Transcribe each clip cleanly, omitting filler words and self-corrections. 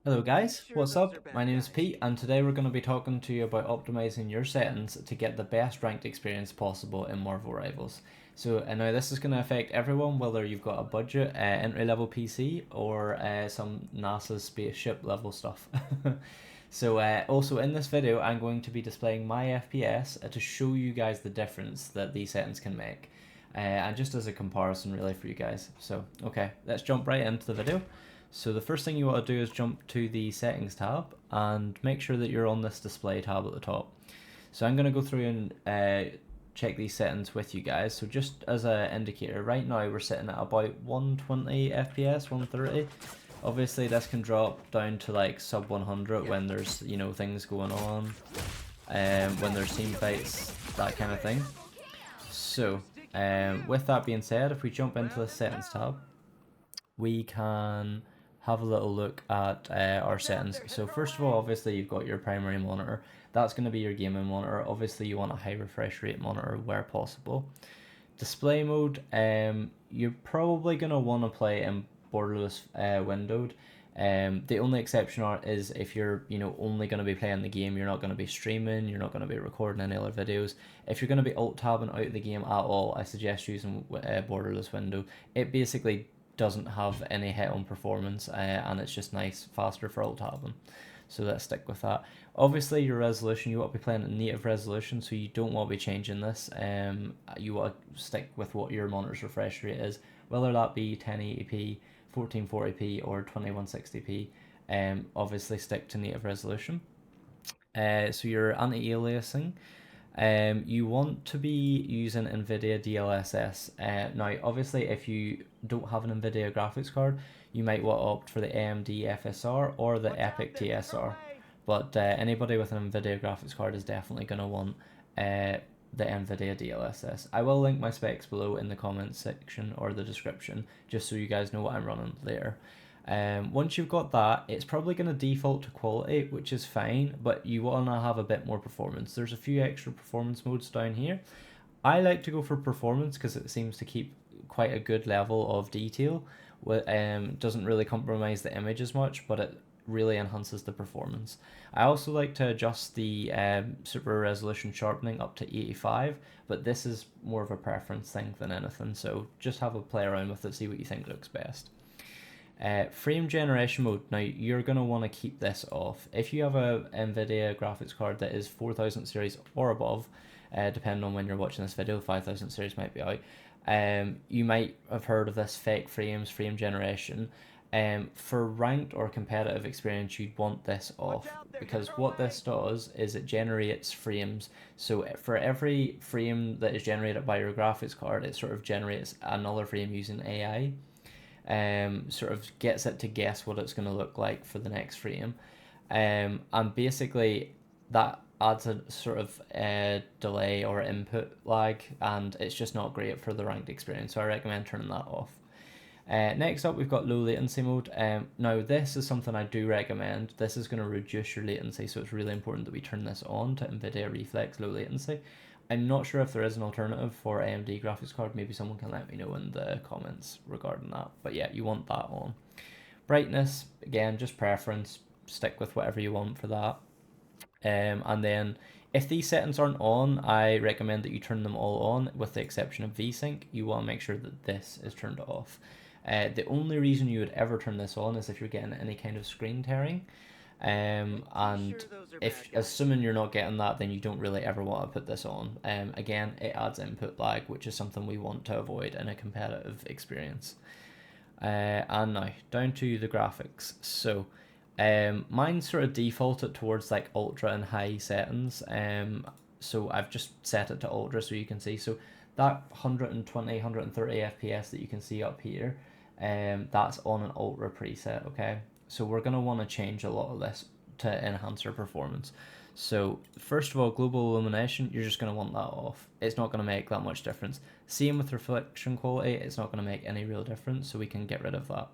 Hello guys, what's up? My name is Pete and today we're going to be talking to you about optimizing your settings to get the best ranked experience possible in Marvel Rivals. So now this is going to affect everyone, whether you've got a budget entry level PC or some NASA spaceship level stuff. So also in this video I'm going to be displaying my FPS to show you guys the difference that these settings can make. And just as a comparison really for you guys. So okay, let's jump right into the video. So the first thing you want to do is jump to the settings tab and make sure that you're on this display tab at the top. So I'm going to go through and check these settings with you guys. So just as an indicator, right now we're sitting at about 120 FPS, 130. Obviously this can drop down to like sub 100 when there's, you know, things going on, when there's team fights, that kind of thing. So with that being said, if we jump into the settings tab, we can have a little look at our settings. So first of all, obviously you've got your primary monitor. That's going to be your gaming monitor. Obviously you want a high refresh rate monitor where possible. Display mode, you're probably going to want to play in borderless windowed. The only exception is if you're, only going to be playing the game, you're not going to be streaming, you're not going to be recording any other videos. If you're going to be alt tabbing out of the game at all, I suggest using borderless window. It basically doesn't have any hit on performance, and it's just nice, faster for alt tabbing. So let's stick with that. Obviously, your resolution, you want to be playing at native resolution, so you don't want to be changing this. You want to stick with what your monitor's refresh rate is, whether that be 1080p, 1440p, or 2160p. Obviously, stick to native resolution. So your anti-aliasing, you want to be using Nvidia DLSS. Now, obviously, if you don't have an Nvidia graphics card, you might want to opt for the AMD FSR or the Epic TSR. But anybody with an Nvidia graphics card is definitely going to want the Nvidia DLSS. I will link my specs below in the comments section or the description, just so you guys know what I'm running there. Once you've got that, it's probably going to default to quality, which is fine, but you want to have a bit more performance. There's a few extra performance modes down here. I like to go for performance because it seems to keep quite a good level of detail. Doesn't really compromise the image as much, but it really enhances the performance. I also like to adjust the super resolution sharpening up to 85, but this is more of a preference thing than anything, so just have a play around with it, see what you think looks best. Frame generation mode, now you're going to want to keep this off. If you have a Nvidia graphics card that is 4000 series or above, depending on when you're watching this video, 5000 series might be out, you might have heard of this fake frame generation. For ranked or competitive experience, you'd want this off, because what this does is it generates frames. So for every frame that is generated by your graphics card, it sort of generates another frame using AI. Sort of gets it to guess what it's going to look like for the next frame. And basically that adds a sort of delay or input lag, and it's just not great for the ranked experience, so I recommend turning that off. Next up, we've got low latency mode. Now this is something I do recommend. This is going to reduce your latency, so it's really important that we turn this on to NVIDIA Reflex low latency. I'm not sure if there is an alternative for AMD graphics card. Maybe someone can let me know in the comments regarding that. But yeah, you want that on. Brightness, again, just preference. Stick with whatever you want for that. And then if these settings aren't on, I recommend that you turn them all on, with the exception of VSync. You want to make sure that this is turned off. The only reason you would ever turn this on is if you're getting any kind of screen tearing. And if, assuming you're not getting that, then you don't really ever want to put this on. Again, it adds input lag, which is something we want to avoid in a competitive experience. And now down to the graphics. So mine sort of defaulted towards like ultra and high settings. So I've just set it to ultra so you can see. So that 120, 130 FPS that you can see up here, that's on an ultra preset, okay? So we're going to want to change a lot of this to enhance our performance. So first of all, global illumination, you're just going to want that off. It's not going to make that much difference. Same with reflection quality, it's not going to make any real difference, so we can get rid of that.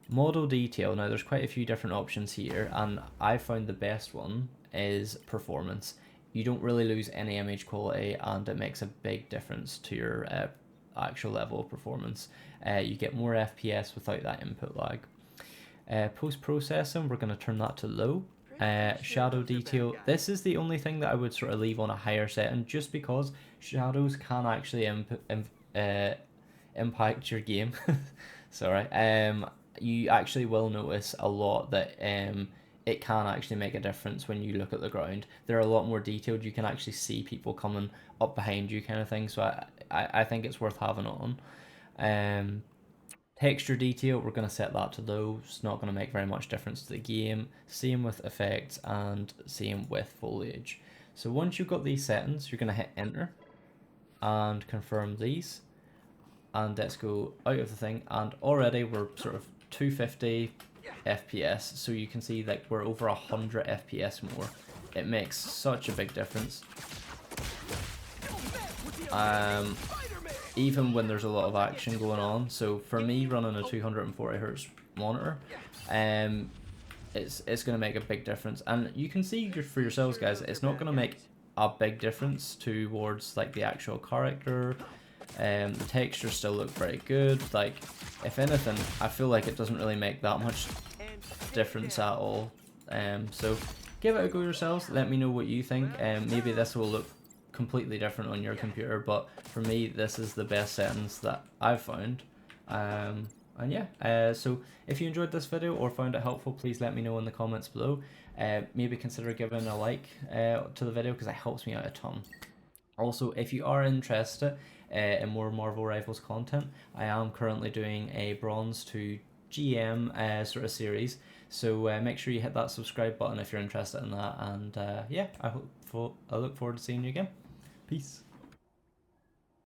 Model detail, now there's quite a few different options here, and I found the best one is performance. You don't really lose any image quality, and it makes a big difference to your actual level of performance. You get more FPS without that input lag. Post-processing, we're going to turn that to low. Shadow detail, this is the only thing that I would sort of leave on a higher setting, just because shadows can actually impact your game. Sorry. You actually will notice a lot that it can actually make a difference when you look at the ground. They're a lot more detailed. You can actually see people coming up behind you, kind of thing. So I think it's worth having it on. Texture detail, we're going to set that to low. It's not going to make very much difference to the game. Same with effects and same with foliage. So once you've got these settings, you're going to hit enter and confirm these. And let's go out of the thing. And already we're sort of 250 FPS. So you can see like we're over 100 FPS more. It makes such a big difference. Even when there's a lot of action going on. So for me, running a 240Hz monitor, it's going to make a big difference. And you can see for yourselves, guys, it's not going to make a big difference towards like the actual character. The textures still look very good. Like, if anything, I feel like it doesn't really make that much difference at all. So give it a go yourselves. Let me know what you think. Maybe this will look completely different on your computer, but for me this is the best settings that I've found. And yeah, so if you enjoyed this video or found it helpful, please let me know in the comments below. Maybe consider giving a like to the video, because it helps me out a ton. Also, if you are interested in more Marvel Rivals content, I am currently doing a Bronze to GM sort of series, so make sure you hit that subscribe button if you're interested in that. And yeah, I look forward to seeing you again. Peace.